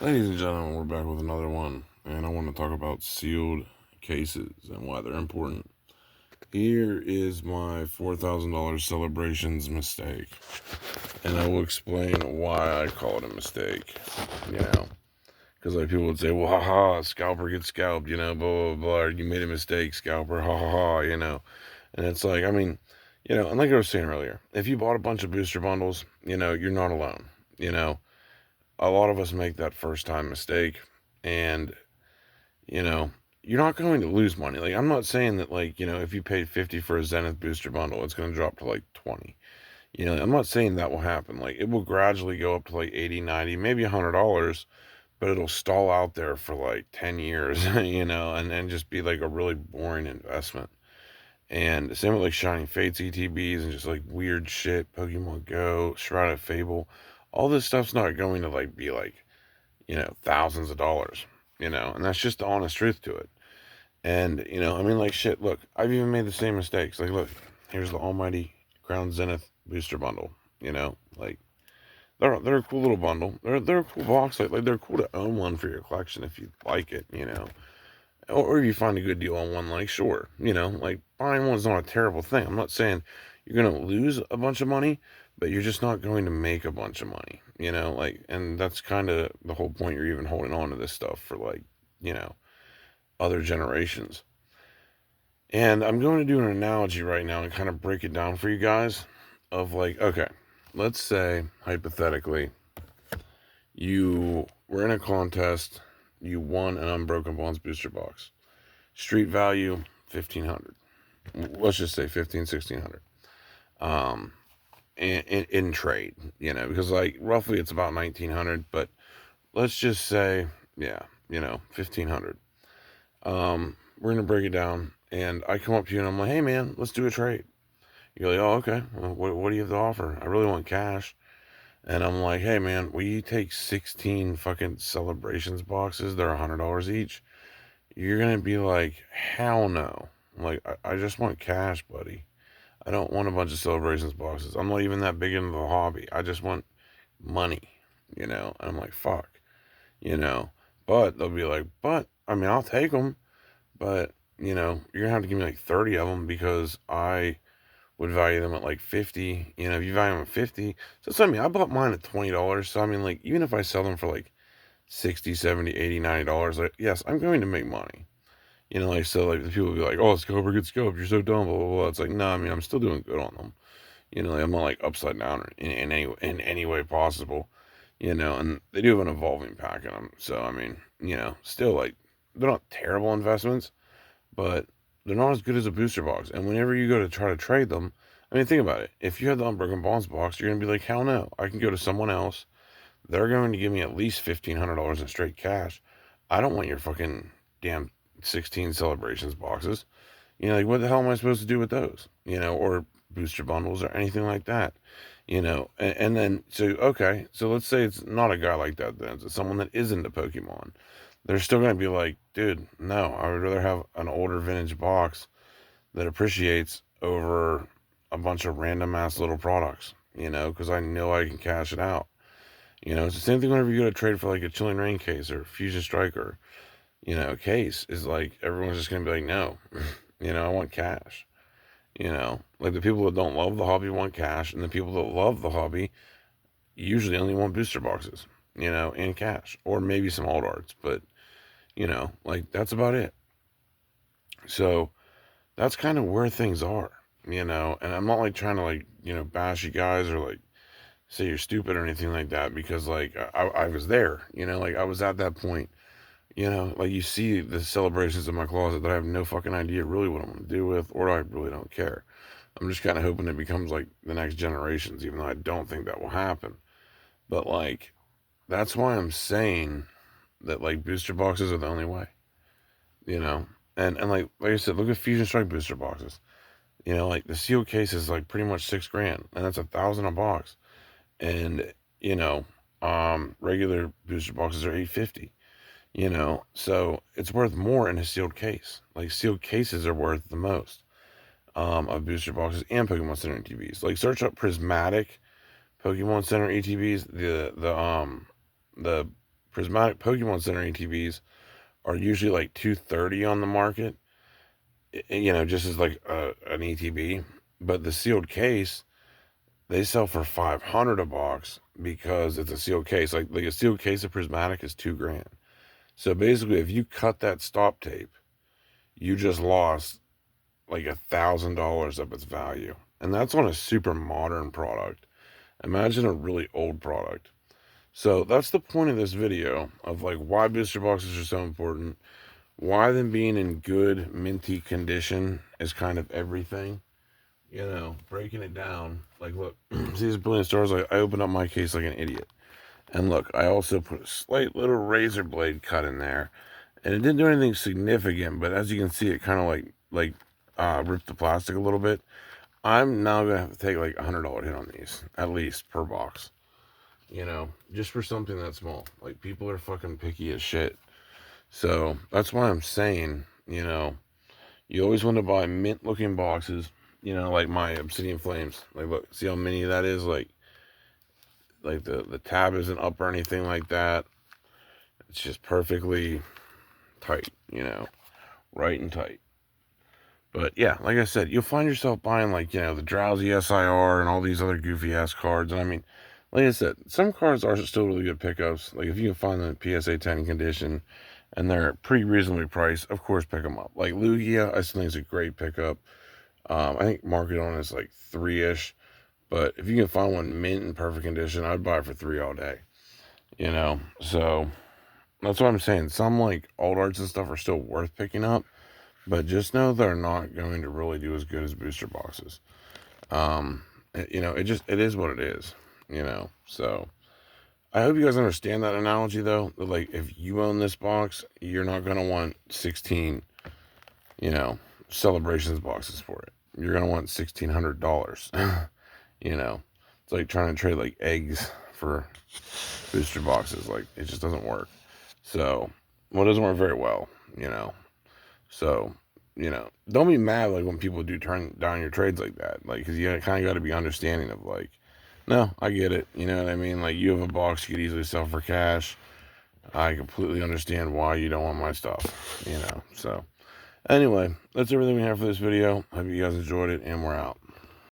Ladies and gentlemen, we're back with another one, and I want to talk about sealed cases and why they're important. Here is my $4,000 celebrations mistake, and I will explain why I call it a mistake. You know, because like people would say, "Well, haha, scalper gets scalped," blah blah blah. You made a mistake, scalper, ha ha ha. And it's like, I mean, and like I was saying earlier, if you bought a bunch of booster bundles, you're not alone. You know, a lot of us make that first time mistake, and you know, you're not going to lose money. Like, I'm not saying that, like, if you paid 50 for a Zenith booster bundle, it's going to drop to like 20. I'm not saying that will happen. Like, it will gradually go up to like 80, 90, maybe $100, but it'll stall out there for like 10 years, and just be like a really boring investment. And same with like Shining Fates ETBs and just like weird shit, Pokemon Go, Shrouded Fable. All this stuff's not going to like be like, thousands of dollars, and that's just the honest truth to it. And, I mean, like, shit, look, I've even made the same mistakes. Like, look, here's the Almighty Crown Zenith booster bundle, like, they're a cool little bundle. They're a cool box. Like, they're cool to own one for your collection if you like it, or if you find a good deal on one, like, sure, like, buying one's not a terrible thing. I'm not saying you're going to lose a bunch of money, but you're just not going to make a bunch of money, like, and that's kind of the whole point. You're even holding on to this stuff for, like, other generations. And I'm going to do an analogy right now and kind of break it down for you guys of like, okay, let's say hypothetically you were in a contest, you won an Unbroken Bonds booster box. Street value 1500. Let's just say 1600. Um in trade, because like roughly it's about 1900, but let's just say yeah, 1500. We're gonna break it down, and I come up to you and I'm like, hey man, let's do a trade. You're like, oh okay. Well, what do you have to offer? I really want cash. And I'm like, hey man, will you take 16 fucking celebrations boxes? They're $100 each. You're gonna be like, hell no. I'm like, I just want cash, buddy. I don't want a bunch of celebrations boxes. I'm not even that big into the hobby. I just want money, And I'm like, fuck, you know. But they'll be like, but I mean, I'll take them. But, you're going to have to give me like 30 of them because I would value them at like 50. If you value them at 50. So, I mean, I bought mine at $20. So, I mean, like, even if I sell them for like 60, 70, 80, $90, like, yes, I'm going to make money. Like, so, like, the people will be like, oh, scope or good scope. You're so dumb, blah, blah, blah. It's like, no, I mean, I'm still doing good on them. Like, I'm not like upside down in any way possible. And they do have an evolving pack in them. So, I mean, still, like, they're not terrible investments, but they're not as good as a booster box. And whenever you go to try to trade them, I mean, think about it. If you have the Unbroken Bonds box, you're going to be like, hell no. I can go to someone else. They're going to give me at least $1,500 in straight cash. I don't want your fucking damn 16 celebrations boxes. Like, what the hell am I supposed to do with those? Or booster bundles or anything like that. And then, so, okay. So let's say it's not a guy like that then. It's someone that is into Pokemon. They're still going to be like, dude, no, I would rather have an older vintage box that appreciates over a bunch of random ass little products, because I know I can cash it out. It's the same thing whenever you go to trade for like a Chilling Rain case or Fusion Striker, case is like, everyone's just going to be like, no, I want cash. Like the people that don't love the hobby want cash, and the people that love the hobby usually only want booster boxes, and cash, or maybe some old arts, but like that's about it. So that's kind of where things are, and I'm not like trying to like, bash you guys or like say you're stupid or anything like that because like I was there, like I was at that point, like you see the celebrations in my closet that I have no fucking idea really what I'm going to do with, or I really don't care. I'm just kind of hoping it becomes like the next generations, even though I don't think that will happen. But like, that's why I'm saying that like booster boxes are the only way, you know. And like I said, look at Fusion Strike booster boxes. Like the sealed case is like pretty much 6 grand, and that's 1,000 a box. And regular booster boxes are 850. So it's worth more in a sealed case. Like sealed cases are worth the most of booster boxes and Pokemon Center ETBs. Like search up prismatic Pokemon Center ETBs. The Prismatic Pokemon Center ETBs are usually like $230 on the market, you know, just as like an ETB. But the sealed case, they sell for $500 a box because it's a sealed case. Like a sealed case of Prismatic is $2,000. So basically, if you cut that stop tape, you just lost like $1,000 of its value. And that's on a super modern product. Imagine a really old product. So that's the point of this video of like why booster boxes are so important, why them being in good minty condition is kind of everything. You know, breaking it down. Like, look, see these brilliant stars? I opened up my case like an idiot. And look, I also put a slight little razor blade cut in there. And it didn't do anything significant, but as you can see, it kind of like ripped the plastic a little bit. I'm now going to have to take like $100 hit on these, at least, per box. You know, just for something that small. Like, people are fucking picky as shit. So, that's why I'm saying, you know, you always want to buy mint-looking boxes. You know, like my Obsidian Flames. Like, look, see how many that is? Like the tab isn't up or anything like that. It's just perfectly tight, you know, right and tight. But yeah, like I said, you'll find yourself buying like, you know, the Drowsy SIR and all these other goofy ass cards. And I mean, like I said, some cards are still really good pickups. Like if you can find them in PSA 10 condition and they're pretty reasonably priced, of course pick them up. Like Lugia, I still think is a great pickup. I think market on is like 3-ish. But if you can find one mint in perfect condition, I'd buy it for $3 all day. You know, so that's what I'm saying. Some like old arts and stuff are still worth picking up, but just know they're not going to really do as good as booster boxes. You know, it is what it is. You know, so I hope you guys understand that analogy though. That like if you own this box, you're not gonna want 16, you know, celebrations boxes for it. You're gonna want $1,600. You know, it's like trying to trade like eggs for booster boxes. Like it just doesn't work. So, well, it doesn't work very well, you know. So, you know, don't be mad like when people do turn down your trades like that. Like, because you kind of got to be understanding of like, no, I get it. You know what I mean? Like, you have a box you could easily sell for cash. I completely understand why you don't want my stuff, you know. So, anyway, that's everything we have for this video. Hope you guys enjoyed it, and we're out.